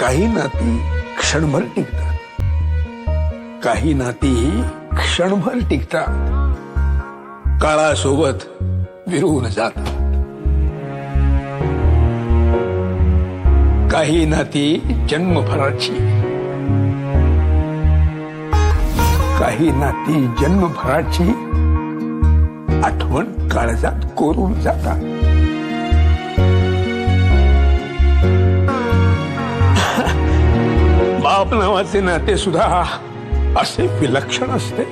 काही नाती क्षणभर टिकतात, काही नाती क्षणभर टिकतात, काळासोबत विरून जातात. काही नाती जन्मभराची, काही नाती जन्मभराची आठवण काळजात कोरून जातात. बाप नावाचे नाते सुद्धा असे विलक्षण असते.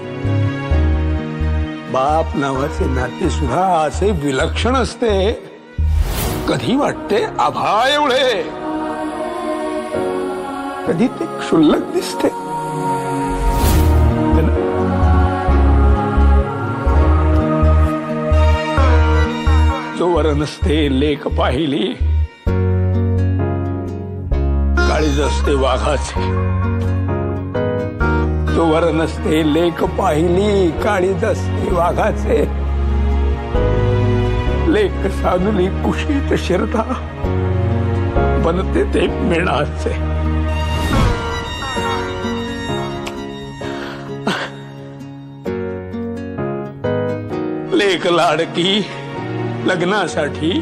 बाप नावाचे नाते सुद्धा असे विलक्षण असते. कधी वाटते आभा एवढे, कधी ते क्षुल्लक दिसते. जोवर नसते लेक पाहिली, काळीज असते वाघाचे. जोवर नसते लेक पाहिली, काळीज असते वाघाचे. लेक सानुली कुशीत शिरता, बनते ते मेणाचे. लेक लाडकी लग्नासाठी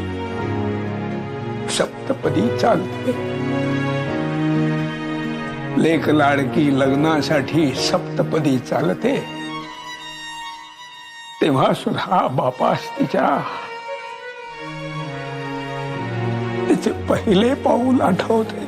सप्तपदी चालते. लेक लाडकी लग्नासाठी सप्तपदी चालते. तेव्हा सुद्धा बापास तिचे पहिले पाऊल आठवते.